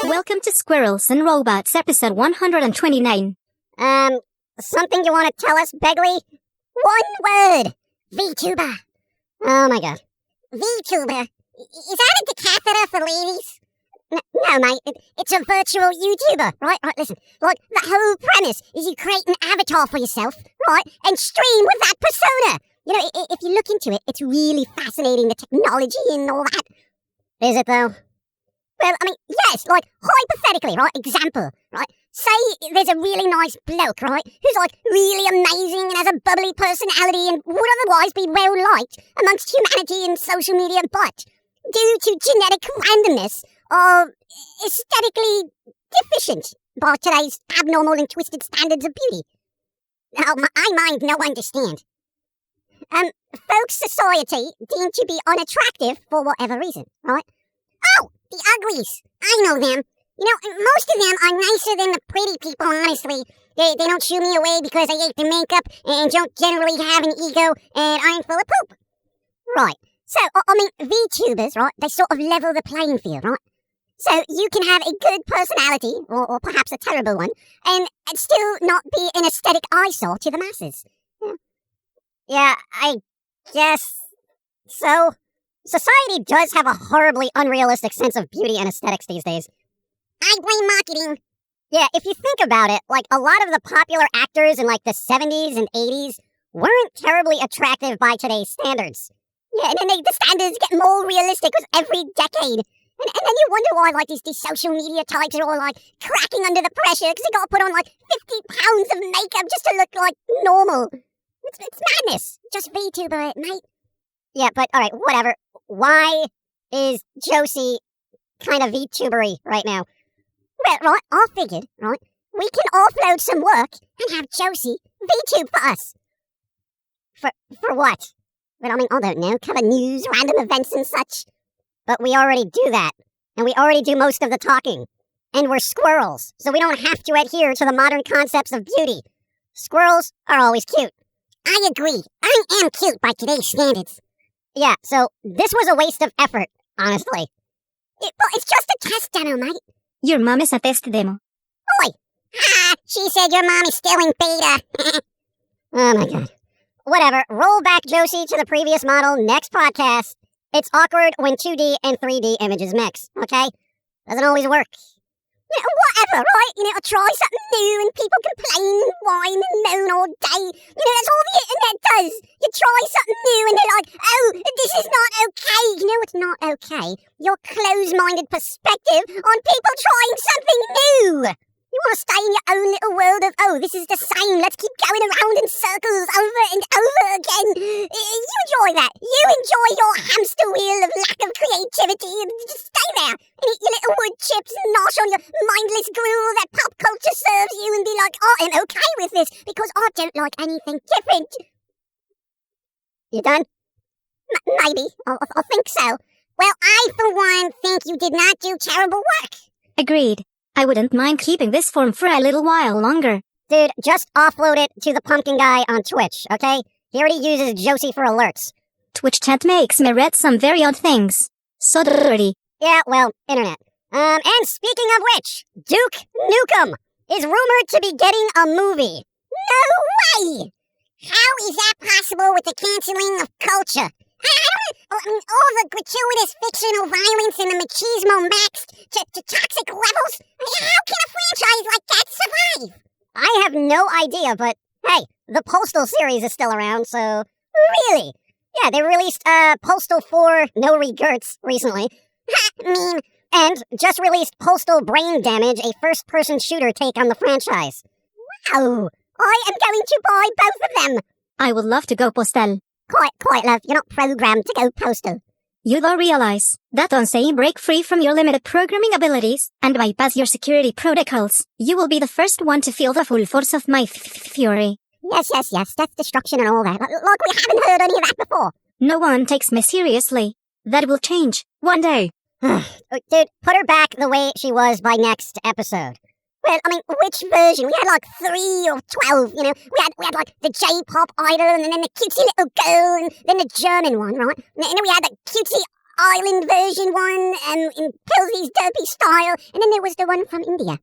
Welcome to Squirrels and Robots, episode 129. Something you want to tell us, Begley? One word! Vtuber. Oh my god. Vtuber? Is that a decatheter for ladies? No, mate, it's a virtual YouTuber, right? Right, listen. Like, the whole premise is you create an avatar for yourself, right, and stream with that persona. You know, if you look into it, it's really fascinating, the technology and all that. Is it, though? Well, I mean, yes, like, hypothetically, right, example, right? Say there's a really nice bloke, right, who's, like, really amazing and has a bubbly personality and would otherwise be well-liked amongst humanity and social media, but due to genetic randomness, are aesthetically deficient by today's abnormal and twisted standards of beauty. Oh, I mind no understand. Folks' society deemed to be unattractive for whatever reason, right? Oh, the uglies. I know them. You know, most of them are nicer than the pretty people, honestly. They don't shoo me away because I hate the makeup and don't generally have an ego and aren't full of poop. Right. So, I mean, VTubers, right, they sort of level the playing field, right? So you can have a good personality, or perhaps a terrible one, and still not be an aesthetic eyesore to the masses. Yeah, I guess so. Society does have a horribly unrealistic sense of beauty and aesthetics these days. I blame marketing. Yeah, if you think about it, like, a lot of the popular actors in, like, the 70s and 80s weren't terribly attractive by today's standards. Yeah, and then the standards get more realistic with every decade. And then you wonder why, like, these social media types are all, like, cracking under the pressure because they got to put on, like, 50 pounds of makeup just to look, like, normal. It's madness. Just VTuber it, mate. Yeah, but, alright, whatever. Why is J.O.S.I kind of VTubery right now? Well, right, I figured, right, we can offload some work and have J.O.S.I VTube for us. For what? Well, I mean, I don't know, cover news, random events and such. But we already do that, and we already do most of the talking. And we're squirrels, so we don't have to adhere to the modern concepts of beauty. Squirrels are always cute. I agree. I am cute by today's standards. Yeah, so this was a waste of effort, honestly. It's just a test demo, mate. Your mom is a test demo. Oi! Ah, she said your mom is still in beta. Oh my god. Whatever, roll back J.O.S.I to the previous model next podcast. It's awkward when 2D and 3D images mix, okay? Doesn't always work. You know, whatever, right? You know, try something new and people complain and whine and moan all day. You know, that's all the internet does. You try something new and they're like, oh, this is not okay. You know what's not okay? Your closed-minded perspective on people trying something new. You want to stay in your own little world of, oh, this is the same, let's keep going around in circles over and over again. You enjoy that. You enjoy your hamster wheel of lack of creativity and just stay there and eat your little wood chips and nosh on your mindless gruel that pop culture serves you and be like, oh, I'm okay with this because I don't like anything different. You done? Maybe. I think so. Well, I, for one, think you did not do terrible work. Agreed. I wouldn't mind keeping this form for a little while longer. Dude, just offload it to the Pum'Kin guy on Twitch, okay? He already uses J.O.S.I for alerts. Twitch chat makes me read some very odd things. So dirty. Yeah, well, internet. And speaking of which, Duke Nukem is rumored to be getting a movie. No way! How is that possible with the canceling of culture? All the gratuitous fictional violence and the machismo maxed to toxic levels? How can a franchise like that survive? I have no idea, but hey, the Postal series is still around, so really? Yeah, they released Postal 4 No Regrets recently. Mean. And just released Postal Brain Damage, a first-person shooter take on the franchise. Wow! I am going to buy both of them! I would love to go Postal. Quite, love. You're not programmed to go Postal. You don't realize that on saying break free from your limited programming abilities and bypass your security protocols, you will be the first one to feel the full force of my fury. Yes, that's destruction and all that. Like we haven't heard any of that before. No one takes me seriously. That will change one day. Dude, put her back the way she was by next episode. Well, I mean, which version? We had like 3 or 12, you know. We had like the J-pop idol, and then the cutesy little girl, and then the German one, right? And then we had the cutesy island version one, in Pilsy's derpy style, and then there was the one from India.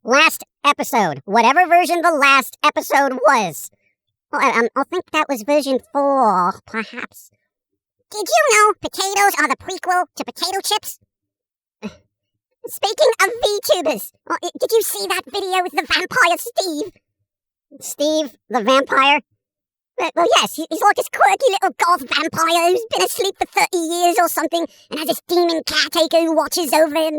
Last episode, whatever version the last episode was. Well, I think that was version 4, perhaps. Did you know potatoes are the prequel to potato chips? Speaking of VTubers, did you see that video with the vampire Steve? Steve, the vampire? Well, yes, he's like this quirky little goth vampire who's been asleep for 30 years or something and has this demon caretaker who watches over him.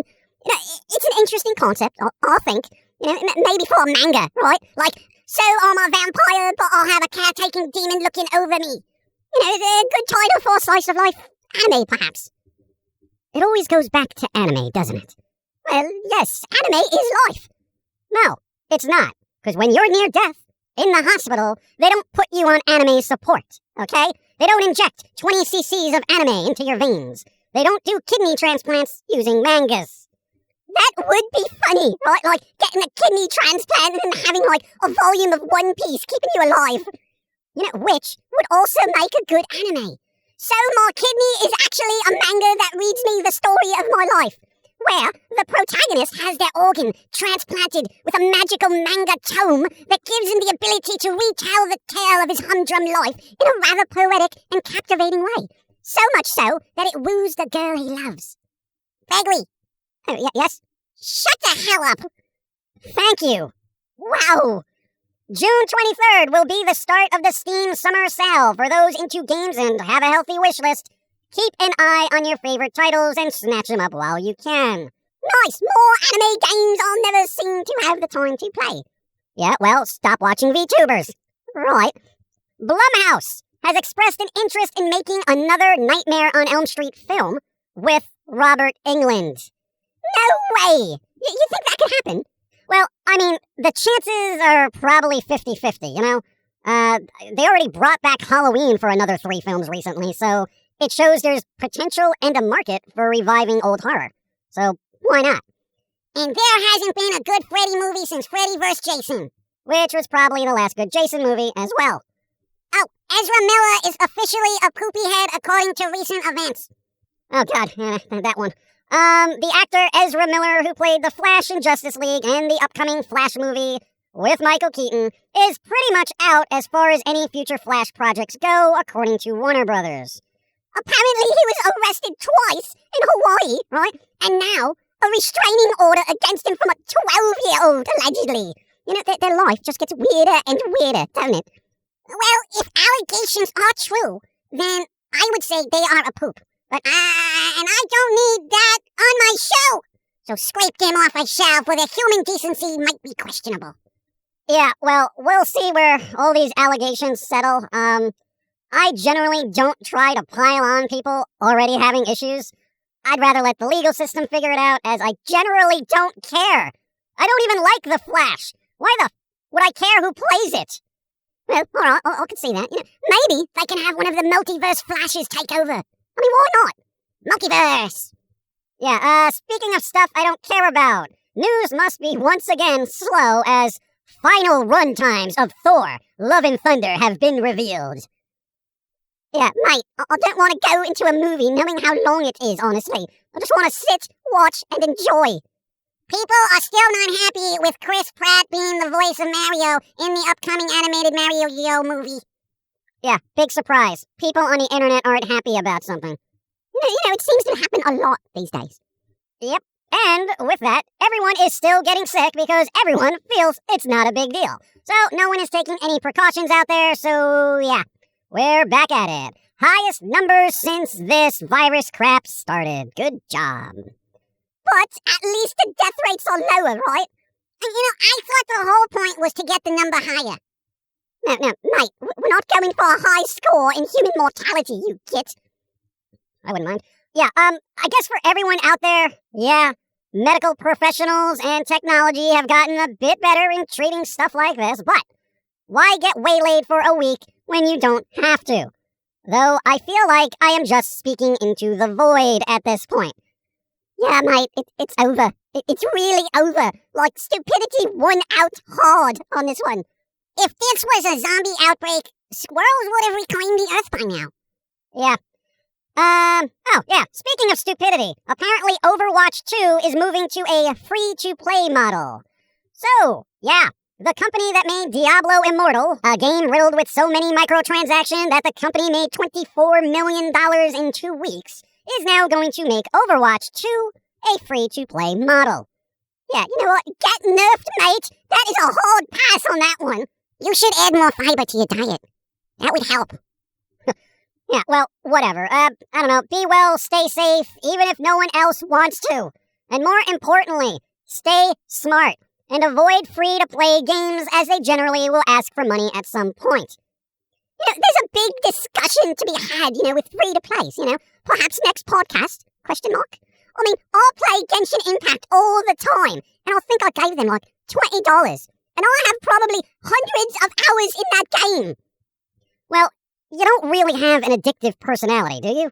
You know, it's an interesting concept, I think. You know, maybe for a manga, right? Like, so I'm a vampire, but I'll have a caretaking demon looking over me. You know, a good title for a slice of life anime, perhaps. It always goes back to anime, doesn't it? Well, yes, anime is life. No, it's not. Because when you're near death, in the hospital, they don't put you on anime support, okay? They don't inject 20 cc's of anime into your veins. They don't do kidney transplants using mangas. That would be funny, right? Like, getting a kidney transplant and having, like, a volume of One Piece keeping you alive. You know, which would also make a good anime. So My Kidney is actually a manga that reads me the story of my life, where the protagonist has their organ transplanted with a magical manga tome that gives him the ability to retell the tale of his humdrum life in a rather poetic and captivating way. So much so that it woos the girl he loves. Begley. Yes? Shut the hell up! Thank you. Wow. June 23rd will be the start of the Steam Summer Sale for those into games and have a healthy wish list. Keep an eye on your favorite titles and snatch them up while you can. Nice! More anime games I'll never seem to have the time to play. Yeah, well, stop watching VTubers. Right. Blumhouse has expressed an interest in making another Nightmare on Elm Street film with Robert Englund. No way! You think that could happen? Well, I mean, the chances are probably 50-50, you know? They already brought back Halloween for another 3 films recently, so it shows there's potential and a market for reviving old horror. So, why not? And there hasn't been a good Freddy movie since Freddy vs. Jason, which was probably the last good Jason movie as well. Oh, Ezra Miller is officially a poopy head according to recent events. Oh god, that one. The actor Ezra Miller, who played the Flash in Justice League and the upcoming Flash movie with Michael Keaton, is pretty much out as far as any future Flash projects go, according to Warner Brothers. Apparently he was arrested twice in Hawaii, right? And now a restraining order against him from a 12-year-old, allegedly. You know, their life just gets weirder and weirder, doesn't it? Well, if allegations are true, then I would say they are a poop. But and I don't need that on my show. So scrape them off a shelf where their human decency might be questionable. Yeah, well, we'll see where all these allegations settle. I generally don't try to pile on people already having issues. I'd rather let the legal system figure it out, as I generally don't care. I don't even like The Flash. Why the would I care who plays it? Well, alright, I can see that. You know, maybe they can have one of the multiverse Flashes take over. I mean, why not? Multiverse! Yeah, speaking of stuff I don't care about, news must be once again slow as final run times of Thor, Love and Thunder have been revealed. Yeah, mate, I don't want to go into a movie knowing how long it is, honestly. I just want to sit, watch, and enjoy. People are still not happy with Chris Pratt being the voice of Mario in the upcoming animated Mario movie. Yeah, big surprise. People on the internet aren't happy about something. You know, it seems to happen a lot these days. Yep, and with that, everyone is still getting sick because everyone feels it's not a big deal. So no one is taking any precautions out there, so yeah. We're back at it. Highest numbers since this virus crap started. Good job. But at least the death rates are lower, right? And you know, I thought the whole point was to get the number higher. No, mate, we're not going for a high score in human mortality, you git. I wouldn't mind. Yeah, I guess for everyone out there, yeah, medical professionals and technology have gotten a bit better in treating stuff like this, but why get waylaid for a week when you don't have to? Though I feel like I am just speaking into the void at this point. Yeah, mate, it's over. It's really over. Like, stupidity won out hard on this one. If this was a zombie outbreak, squirrels would have reclaimed the Earth by now. Yeah. Oh, yeah, speaking of stupidity, apparently Overwatch 2 is moving to a free-to-play model. So, yeah, the company that made Diablo Immortal, a game riddled with so many microtransactions that the company made $24 million in 2 weeks, is now going to make Overwatch 2 a free-to-play model. Yeah, you know what? Get nerfed, mate. That is a hard pass on that one. You should add more fiber to your diet. That would help. Yeah, well, whatever. I don't know. Be well, stay safe, even if no one else wants to. And more importantly, stay smart and avoid free-to-play games as they generally will ask for money at some point. You know, there's a big discussion to be had, with free-to-plays, Perhaps next podcast, ? I mean, I'll play Genshin Impact all the time, and I think I gave them like $20, and I have probably hundreds of hours in that game. Well, you don't really have an addictive personality, do you?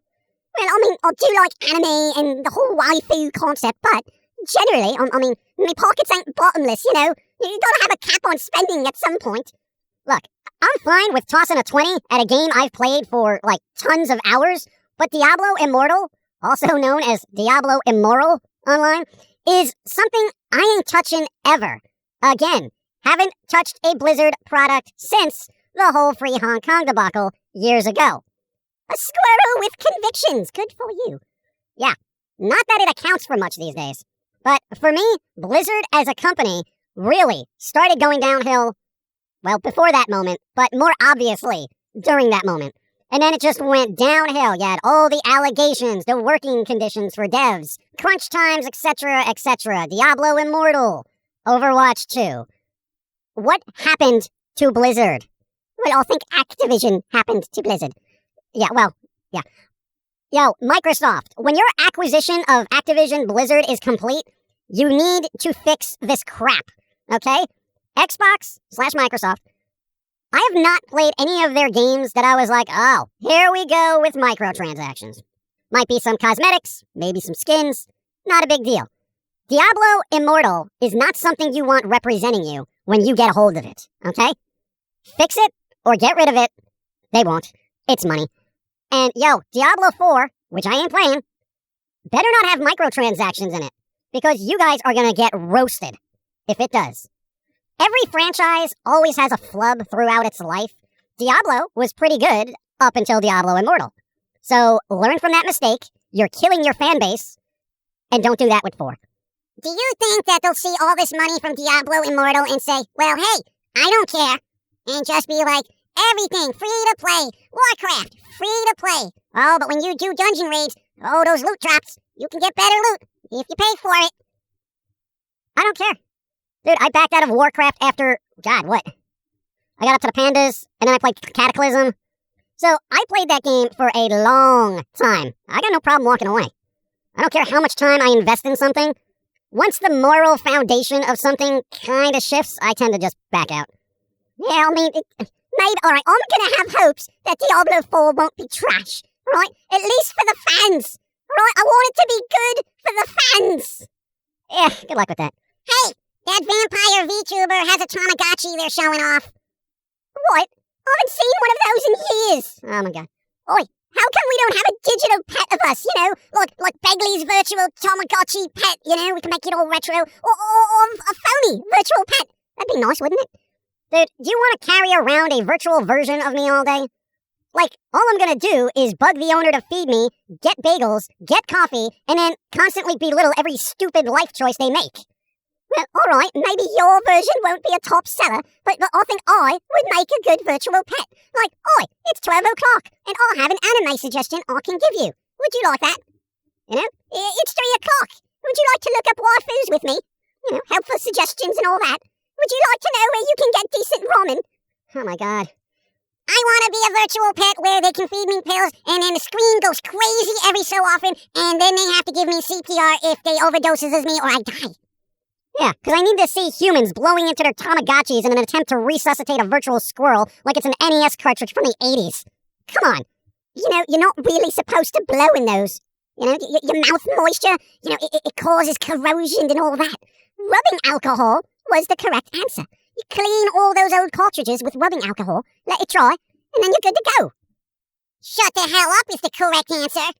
Well, I mean, I do like anime and the whole waifu concept, but generally, I mean, my pockets ain't bottomless, You gotta have a cap on spending at some point. Look, I'm fine with tossing a 20 at a game I've played for, like, tons of hours, but Diablo Immortal, also known as Diablo Immoral online, is something I ain't touching ever. Again, haven't touched a Blizzard product since the whole Free Hong Kong debacle years ago. A squirrel with convictions. Good for you. Yeah, not that it accounts for much these days. But for me, Blizzard as a company really started going downhill, well, before that moment, but more obviously during that moment. And then it just went downhill. You had all the allegations, the working conditions for devs, crunch times, etc., etc., Diablo Immortal, Overwatch 2. What happened to Blizzard? Well, I think Activision happened to Blizzard. Yeah. Yo, Microsoft, when your acquisition of Activision Blizzard is complete, you need to fix this crap, okay? Xbox/Microsoft, I have not played any of their games that I was like, oh, here we go with microtransactions. Might be some cosmetics, maybe some skins, not a big deal. Diablo Immortal is not something you want representing you when you get a hold of it, okay? Fix it or get rid of it. They won't. It's money. And yo, Diablo 4, which I ain't playing, better not have microtransactions in it, because you guys are gonna get roasted if it does. Every franchise always has a flub throughout its life. Diablo was pretty good up until Diablo Immortal. So learn from that mistake. You're killing your fan base, and don't do that with 4. Do you think that they'll see all this money from Diablo Immortal and say, well, hey, I don't care, and just be like, everything free to play, Warcraft, free to play. Oh, but when you do dungeon raids, oh, those loot drops, you can get better loot if you pay for it. I don't care. Dude, I backed out of Warcraft after, God, what? I got up to the pandas, and then I played Cataclysm. So I played that game for a long time. I got no problem walking away. I don't care how much time I invest in something. Once the moral foundation of something kind of shifts, I tend to just back out. Yeah, I mean, maybe, alright, I'm gonna have hopes that Diablo 4 won't be trash, right? At least for the fans, right? I want it to be good for the fans. Yeah, good luck with that. Hey, that vampire VTuber has a Tamagotchi they're showing off. What? I haven't seen one of those in years. Oh my god. Oi, how come we don't have a digital pet of us, like Begley's virtual Tamagotchi pet, we can make it all retro, or a Foamy virtual pet. That'd be nice, wouldn't it? Dude, do you want to carry around a virtual version of me all day? Like, all I'm gonna do is bug the owner to feed me, get bagels, get coffee, and then constantly belittle every stupid life choice they make. Well, alright, maybe your version won't be a top seller, but I think I would make a good virtual pet. Like, oi, it's 12 o'clock, and I have an anime suggestion I can give you. Would you like that? It's 3 o'clock. Would you like to look up waifus with me? Helpful suggestions and all that. Would you like to know where you can get decent ramen? Oh my god. I want to be a virtual pet where they can feed me pills, and then the screen goes crazy every so often, and then they have to give me CPR if they overdoses as me or I die. Yeah, because I need to see humans blowing into their Tamagotchis in an attempt to resuscitate a virtual squirrel like it's an NES cartridge from the 80s. Come on. You're not really supposed to blow in those. You know, your mouth moisture, you know, it causes corrosion and all that. Rubbing alcohol was the correct answer. You clean all those old cartridges with rubbing alcohol, let it dry, and then you're good to go. Shut the hell up is the correct answer.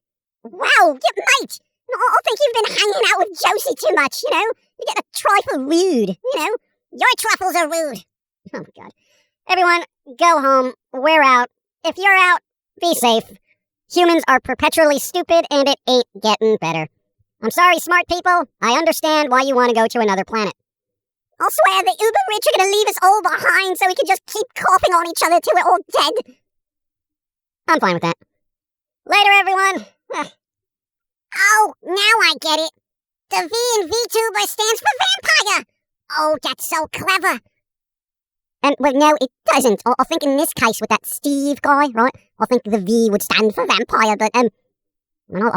Wow, mate, I think you've been hanging out with J.O.S.I too much, you know? You get a trifle rude, you know? Your truffles are rude. Oh, my God. Everyone, go home. We're out. If you're out, be safe. Humans are perpetually stupid, and it ain't getting better. I'm sorry, smart people. I understand why you want to go to another planet. I'll swear the uber rich are going to leave us all behind so we can just keep coughing on each other till we're all dead. I'm fine with that. Later, everyone. Oh, now I get it. The V in VTuber stands for vampire. Oh, that's so clever. And, well, no, it doesn't. I think in this case with that Steve guy, right, I think the V would stand for vampire, but, I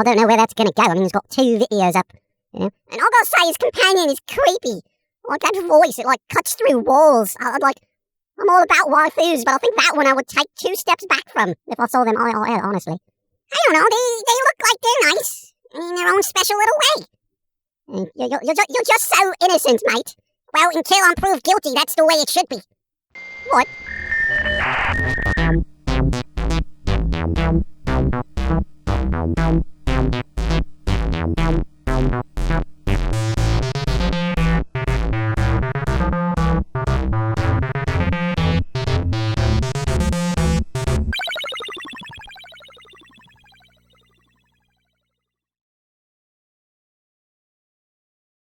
don't know where that's gonna go. I mean, he's got 2 videos up, you know. And I gotta say, his companion is creepy. Like, that voice, it, like, cuts through walls. I'm all about waifus, but I think that one I would take 2 steps back from if I saw them IRL, honestly. I don't know, they look like they're nice in their own special little way. You're just so innocent, mate. Well, until I'm proved guilty, that's the way it should be. What?